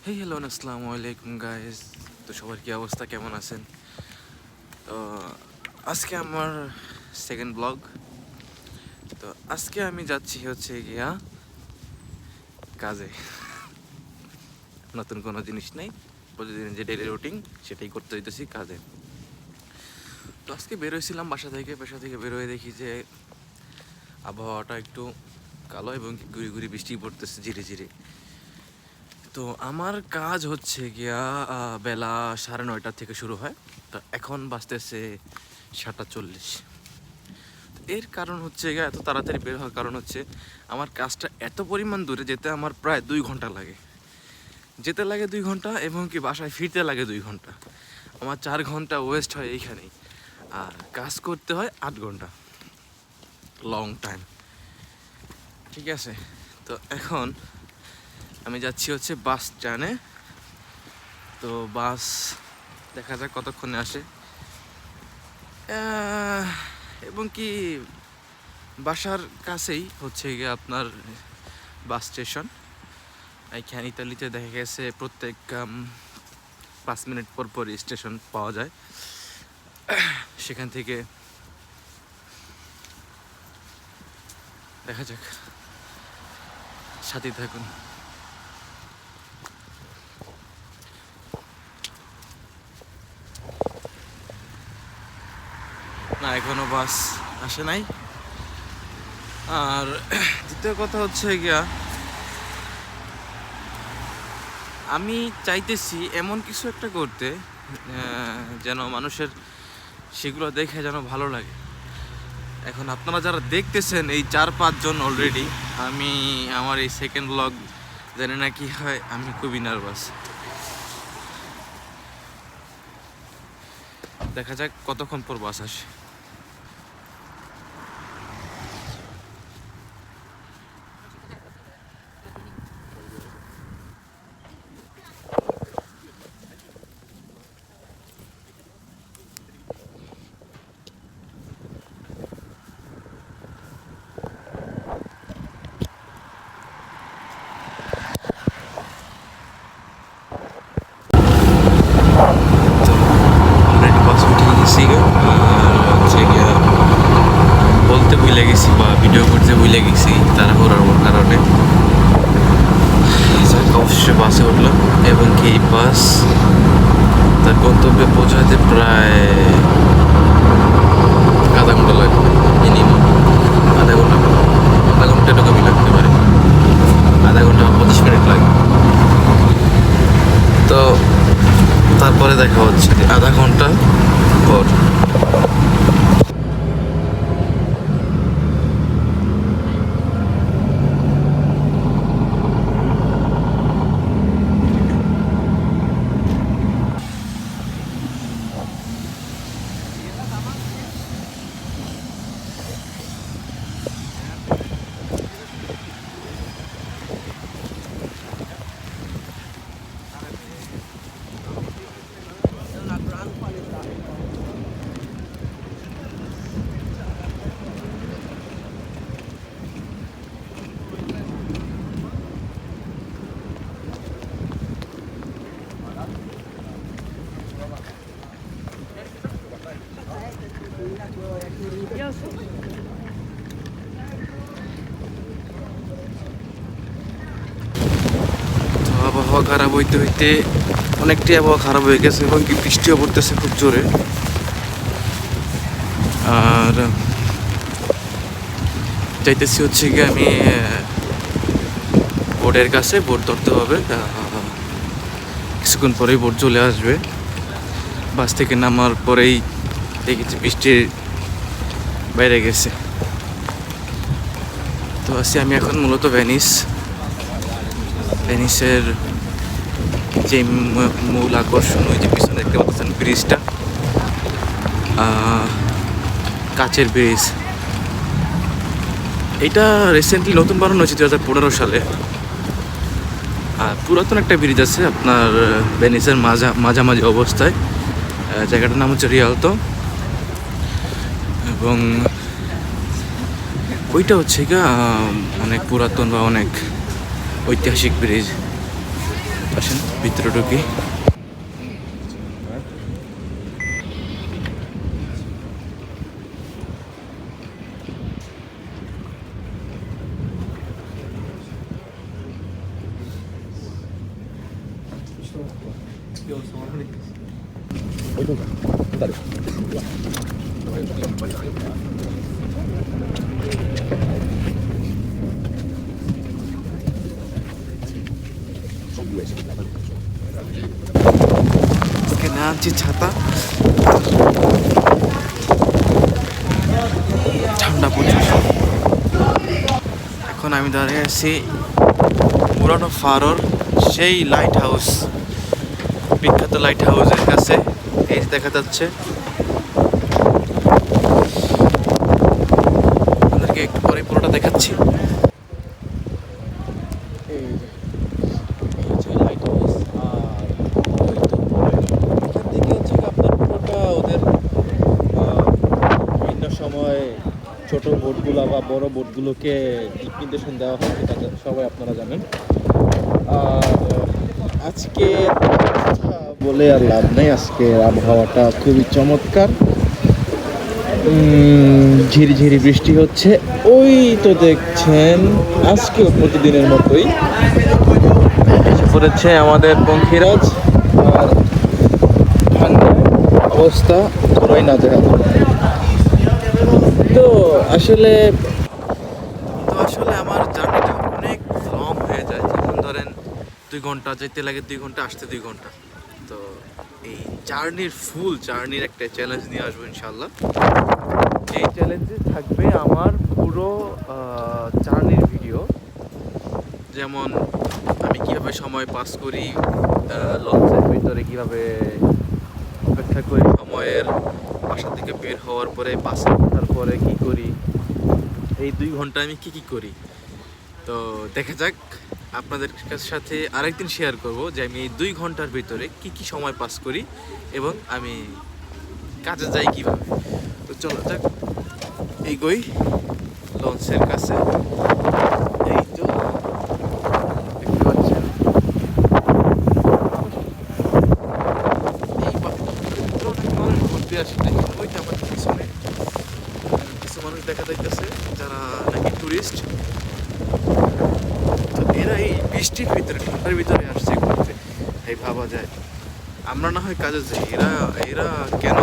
Hello আসসালামু আলাইকুম guys. তো সবার কি অবস্থা, কেমন আছেন? তো আজকে আমার সেকেন্ড ব্লগ। তো আজকে আমি যাচ্ছি হচ্ছে গিয়া কাজে। নতুন কোনো জিনিস নেই, প্রতিদিন যে ডেইলি রুটিন সেটাই করতে হইতেছি কাজে। তো আজকে বেরোয়ছিলাম বাসা থেকে বেরোয় দেখি যে আবহাওয়াটা একটু কালো এবং গুড়ি গুড়ি বৃষ্টি পড়তেছে ধীরে ধীরে। তো আমার কাজ হচ্ছে গিয়া বেলা 9:30 থেকে শুরু হয়। তো এখন বাজতেছে 7:40। এর কারণ হচ্ছে গিয়া এত তাড়াতাড়ি বের হওয়ার কারণ হচ্ছে আমার কাজটা এত পরিমাণ দূরে, যেতে আমার প্রায় 2 ঘন্টা লাগে। যেতে লাগে 2 ঘন্টা এবং কি বাসায় ফিরতে লাগে 2 ঘন্টা। আমার 4 ঘন্টা ওয়েস্ট হয় এইখানেই। আর কাজ করতে হয় 8 ঘন্টা, লং টাইম। ঠিক আছে, তো এখন আমি যাচ্ছি হচ্ছে বাস স্ট্যান্ডে। তো বাস দেখা যাক কতক্ষণে আসে। এবং কি বাসার কাছেই হচ্ছে গিয়ে আপনার বাস স্টেশন। এইখানে ইতালিতে দেখা গেছে প্রত্যেক 5 মিনিট পর পর স্টেশন পাওয়া যায়। সেখান থেকে দেখা যাক, সাথে থাকুন। না, এখনো বাস আসে নাই। আর দ্বিতীয় কথা হচ্ছে গিয়া, আমি চাইতেছি এমন কিছু একটা করতে যেন মানুষের সেগুলো দেখে যেন ভালো লাগে। এখন আপনারা যারা দেখতেছেন এই 4-5 জন অলরেডি, আমি আমার এই সেকেন্ড ব্লগ, জানি না কি হয়, আমি খুবই নার্ভাস। দেখা যাক কতক্ষণ পর বাস আসে। অলরেডি বাস উঠে গেছি গো। আর হচ্ছে গিয়া বলতে ভুলে গেছি বা ভিডিও করতে ভুলে গেছি তাড়াহুড়ার কারণে। যাক, অবশ্যই বাসে উঠলাম এবং কি এই বাস তার গন্তব্যে পৌঁছাতে প্রায় আধা ঘন্টা লাগবে মিনিমাম। আধা ঘন্টা কমই লাগতে পারে, আধা ঘন্টা 25 মিনিট লাগবে। তো তারপরে দেখা হচ্ছে আধা ঘন্টা পর। তো আবহাওয়া খারাপ হইতে হইতে অনেকটাই আবহাওয়া খারাপ হয়ে গেছে এবং কি বৃষ্টিও পড়তেছে খুব জোরে। আর চাইতেছি হচ্ছে কি আমি বোর্ডের কাছে বোর্ড ধরতে হবে। কিছুক্ষণ পরেই বোর্ড চলে আসবে। বাস থেকে নামার পরেই দেখেছি বৃষ্টির বাইরে গেছে। তো আছি আমি এখন মূলত ভেনিসের যে মূল আকর্ষণ, ওই যে পিছনে দেখতে পাচ্ছেন ব্রিজটা, কাচের ব্রিজ। এটা রিসেন্টলি নতুন বানানো হয়েছে 2015 সালে। আর পুরাতন একটা ব্রিজ আছে আপনার ভেনিসের মাঝামাঝি অবস্থায়। জায়গাটার নাম হচ্ছে রিয়ালতো। এবং ওইটা হচ্ছে গা অনেক পুরাতন বা অনেক ঐতিহাসিক ব্রিজ। আসেন ভিতরে ঢুকি। আজকে না আনছি ছাতা, ঠান্ডা প্রচুর। এখন আমি দাঁড়িয়ে আছি পুরানো ফারোর সেই লাইট হাউস, বিখ্যাত লাইট হাউসের কাছে। এই যে দেখা যাচ্ছে, আপনাদেরকে একটু পরে পুরোটা দেখাচ্ছি। ছোট বোটগুলো বা বড় বোটগুলোকে দিক নির্দেশন দেওয়া হয়, সেটা সবাই আপনারা জানেন। আর আজকে বলে আর লাভ নেই, আজকের আবহাওয়াটা খুবই চমৎকার। ঝিরিঝিরি বৃষ্টি হচ্ছে, ওই তো দেখছেন আজকেও প্রতিদিনের মতোই এসে পড়েছে আমাদের পঙ্খিরাজ। আর ঠান্ডায় অবস্থা পুরোই নাজেহাল। তো আসলে আমার জার্নিটা অনেক লং হয়ে যায়। যেমন ধরেন 2 ঘন্টা যেতে লাগে, 2 ঘন্টা আসতে 2 ঘন্টা। তো এই ফুল জার্নির একটা চ্যালেঞ্জ নিয়ে আসবো ইনশাল্লাহ। এই চ্যালেঞ্জে থাকবে আমার পুরো জার্নির ভিডিও, যেমন আমি কিভাবে সময় পাস করি, লঞ্চের ভিতরে কিভাবে অপেক্ষা করি সময়ের, বাসা থেকে বের হওয়ার পরে বাসে ওঠার পরে কি করি, এই 2 ঘন্টা আমি কি করি। তো দেখা যাক, আপনাদের সাথে আরেকদিন শেয়ার করব যে আমি এই 2 ঘন্টার ভিতরে কি সময় পাস করি এবং আমি কাজে যাই কিভাবে। তো চলো যাক, এগোই লঞ্চের কাছে। এই তো দেখতে পাচ্ছেন, এই মানুষ ঘুরতে আসে নাকি, ওইটা আমার পিছনে কিছু মানুষ দেখা যাইতেছে যারা নাকি টুরিস্ট। তো এরা এই বৃষ্টির ভিতরে, ঠান্ডার ভিতরে আসছে ঘুরতে, তাই ভাবা যায় আমরা না হয় কাজে যাই, এরা এরা কেন।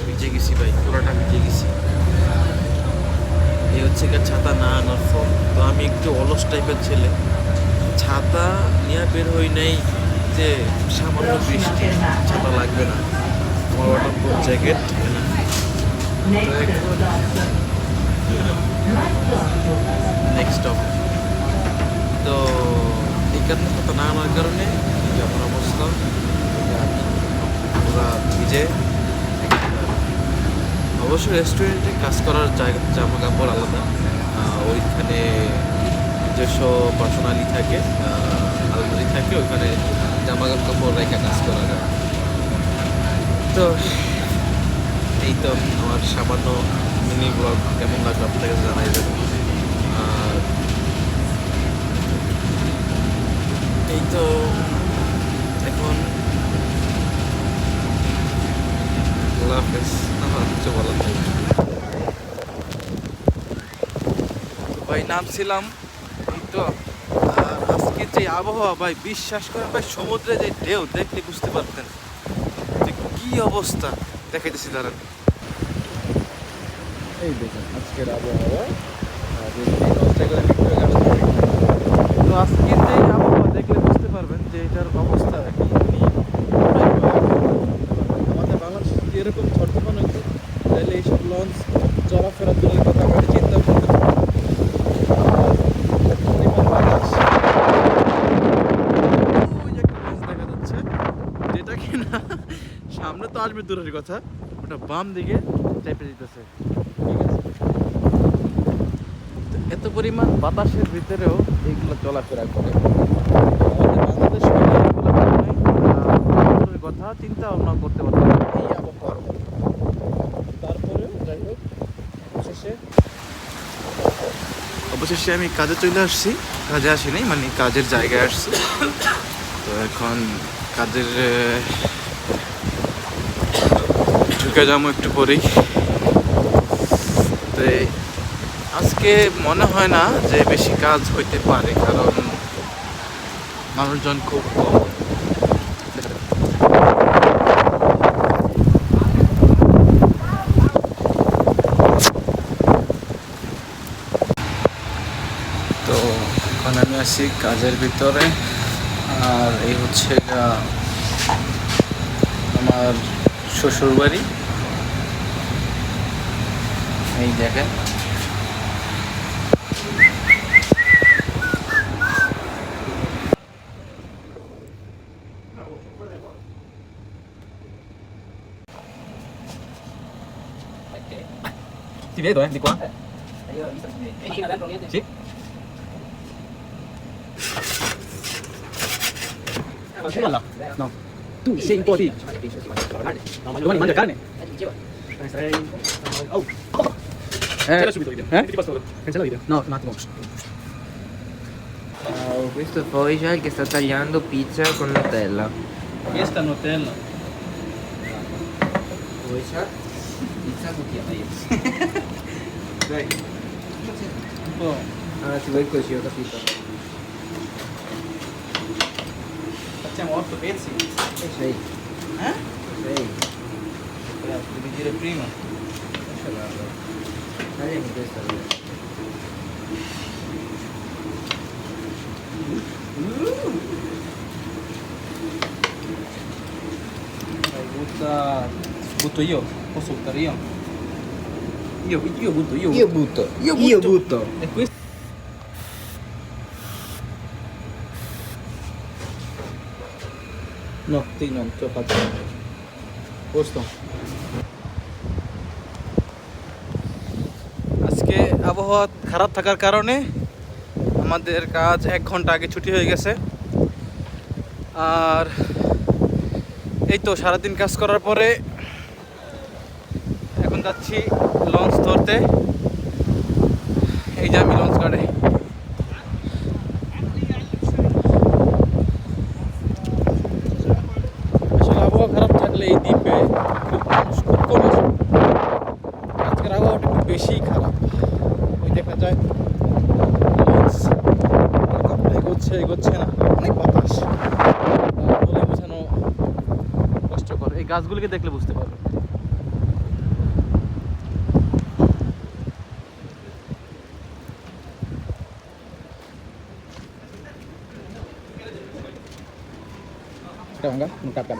ভিজে গেছি ভাই, পুরোটা ভিজে গেছি। এই হচ্ছে গিয়ে ছাতা না আনার ফল। তো আমি একটু অলস টাইপের ছেলে, ছাতা নিয়ে বের হই নাই যে সামান্য বৃষ্টি, ছাতা লাগবে না, আমার ওয়াটারপ্রুফ জ্যাকেট। Next stop. তো এই কারণে ছাতা না আনার কারণে যেমন অবস্থা, পুরা ভিজে। অবশ্য রেস্টুরেন্টে কাজ করার জামা কাপড় আলাদা, ওইখানে যেসব পার্সোনালি থাকে, আলমারি থাকে, ওইখানে জামা কাপড় রেখে কাজ করা যায়। তো এই তো আমার সামান্য মিনি ব্লগ কেমন লাগলো আপনাকে জানাই দেবেন। আর এই তো এখন আল্লাহ হাফেজ, আমার কিছু বলার নেই ভাই। নামছিলাম এই তো। আর আজকে যে আবহাওয়া ভাই, বিশ্বাস করেন ভাই, সমুদ্রে যে ঢেউ দেখলে বুঝতে পারতেন যে কি অবস্থা। দেখাইতেছি দাঁড়ান, এই দেখুন আজকের আবহাওয়া। যদি লঞ্চটা করে একটু আগে তো আজকের যে আবহাওয়া দেখলে বুঝতে পারবেন যে এটার অবস্থা কি। আমাদের বাংলাদেশে যদি এরকম ঝড় তুফান হইতো তাহলে এইসব লঞ্চ চলাফেরা দূরের কথা আমাদের চিন্তা করতে পারতাম না। পরিমাণ বাতাস। ওই যে একটা লঞ্চ দেখা যাচ্ছে, যেটা কিনা সামনে তো আসবে দূরের কথা, ওটা বাম দিকে চেপে দিতেছে। ঠিক আছে, তো এত পরিমাণ বাতাসের ভিতরেও এইগুলো চলাফেরা করে। আমাদের বাংলাদেশ সরকার এগুলো কারণে দূরের কথা চিন্তা ভাবনা করতে পারতাম না। এই আবহাওয়ার মধ্যে। তারপরেও যাই হোক অবশেষে আমি কাজে চলে আসছি, কাজে আসিনি মানে কাজের জায়গায় আসছি। তো এখন কাজের ঢুকে যাবো একটু পরেই। তো আজকে মনে হয় না যে বেশি কাজ হইতে পারে, কারণ মানুষজন খুব কম। তো এখন আমি আছি কাজের ভিতরে, আর এই হচ্ছে আমার শ্বশুর বাড়ি। এই দেখেন Ti vedo, di qua. Sì. Guarda, no. Tu sei un po' di... Domani mangia carne? Oh. Cancella subito il video. Ti passo ora. Cancella il video. No, un attimo. Questo Foycial che sta tagliando pizza con Nutella. questa Nutella. Foycial? Pizza cucchiaio. Dai. Un po'. Allora ci vuoi così, ho capito. Facciamo 8 pezzi? E sei. Eh? Sei. Devi dire prima. Tagliami questa via. Dai, butto io. Posso buttare io? Io butto, io. Io butto. Io butto. E questo? No, ti non, ce lo faccio. Posto. আজকে আবহাওয়া খারাপ থাকার কারণে আমাদের কাজ 1 ঘন্টা আগে ছুটি হয়ে গেছে। আর এই তো সারাদিন কাজ করার পরে এখন যাচ্ছি লঞ্চ ধরতে। এই যে আমি লঞ্চ গাড়ে। আসলে আবহাওয়া খারাপ থাকলে এই দ্বীপে খুব মানুষ খুব কম আসে। আজকের আবহাওয়াটা একটু বেশিই খারাপ। ওই দেখা যায় লঞ্চ এগোচ্ছে না, অনেক বাতাস। বলে বোঝানো কষ্টকর। এই গাছগুলিকে দেখলে বুঝতে পারবে। Kita enggak, lengkap kan,